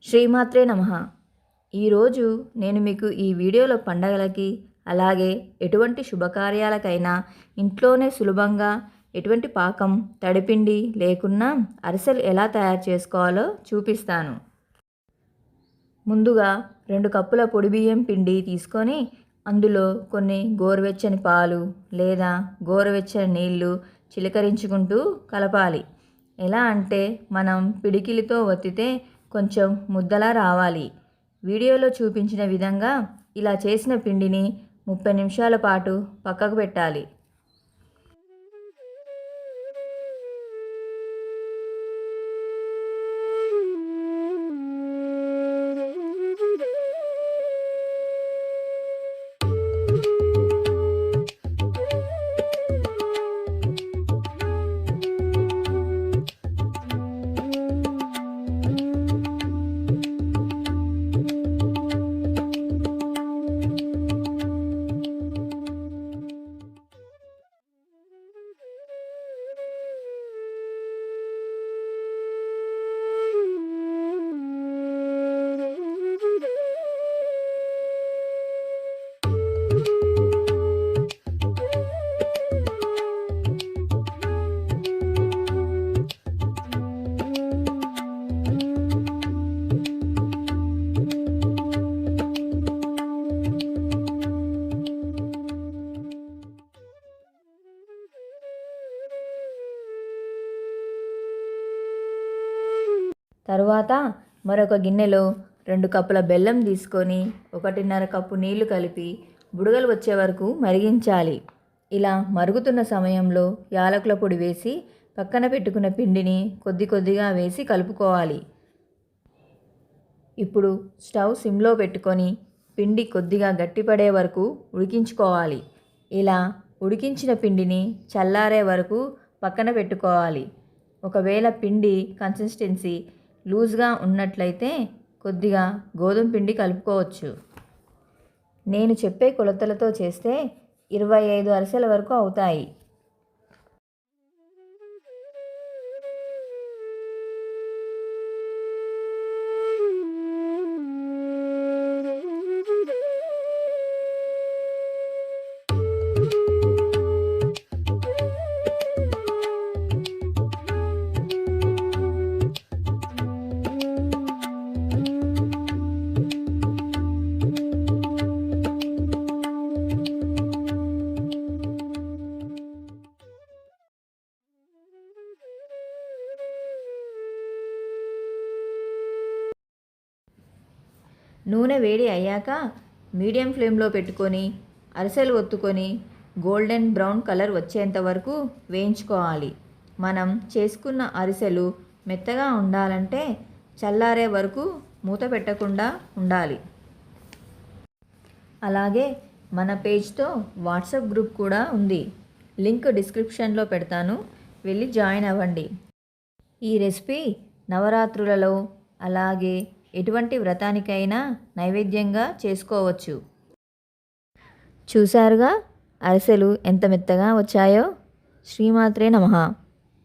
శ్రీమాత్రే నమః. ఈరోజు నేను మీకు ఈ వీడియోలో పండగలకి అలాగే ఎటువంటి శుభకార్యాలకైనా ఇంట్లోనే సులభంగా ఎటువంటి పాకం తడిపిండి లేకున్నా అరిసెలు ఎలా తయారు చేసుకోవాలో చూపిస్తాను. ముందుగా 2 కప్పుల పొడి బియ్యం పిండి తీసుకొని అందులో కొన్ని గోరువెచ్చని పాలు లేదా గోరువెచ్చని నీళ్లు చిలకరించుకుంటూ కలపాలి. ఎలా అంటే మనం పిడికిలితో ఒత్తితే కొంచెం ముద్దలా రావాలి. వీడియోలో చూపించిన విధంగా ఇలా చేసిన పిండిని 30 నిమిషాల పాటు పక్కకు పెట్టాలి. తరువాత మరొక గిన్నెలో 2 కప్పుల బెల్లం తీసుకొని 1.5 కప్పు నీళ్లు కలిపి బుడగలు వచ్చే వరకు మరిగించాలి. ఇలా మరుగుతున్న సమయంలో యాలకుల పొడి వేసి పక్కన పెట్టుకున్న పిండిని కొద్ది కొద్దిగా వేసి కలుపుకోవాలి. ఇప్పుడు స్టవ్ సిమ్లో పెట్టుకొని పిండి కొద్దిగా గట్టిపడే వరకు ఉడికించుకోవాలి. ఇలా ఉడికించిన పిండిని చల్లారే వరకు పక్కన పెట్టుకోవాలి. ఒకవేళ పిండి కన్సిస్టెన్సీ లూజ్గా ఉన్నట్లయితే కొద్దిగా గోధుమ పిండి కలుపుకోవచ్చు. నేను చెప్పే కొలతలతో చేస్తే 25 అరిసెల వరకు అవుతాయి. నూనె వేడి అయ్యాక మీడియం ఫ్లేమ్లో పెట్టుకొని అరిసెలు ఒత్తుకొని గోల్డెన్ బ్రౌన్ కలర్ వచ్చేంత వరకు వేయించుకోవాలి. మనం చేసుకున్న అరిసెలు మెత్తగా ఉండాలంటే చల్లారే వరకు మూత పెట్టకుండా ఉండాలి. అలాగే మన పేజ్తో వాట్సాప్ గ్రూప్ కూడా ఉంది. లింక్ డిస్క్రిప్షన్లో పెడతాను, వెళ్ళి జాయిన్ అవ్వండి. ఈ రెసిపీ నవరాత్రులలో అలాగే ఎటువంటి వ్రతానికైనా నైవేద్యంగా చేసుకోవచ్చు. చూసారుగా అరిసెలు ఎంత మెత్తగా వచ్చాయో. శ్రీమాత్రే నమః.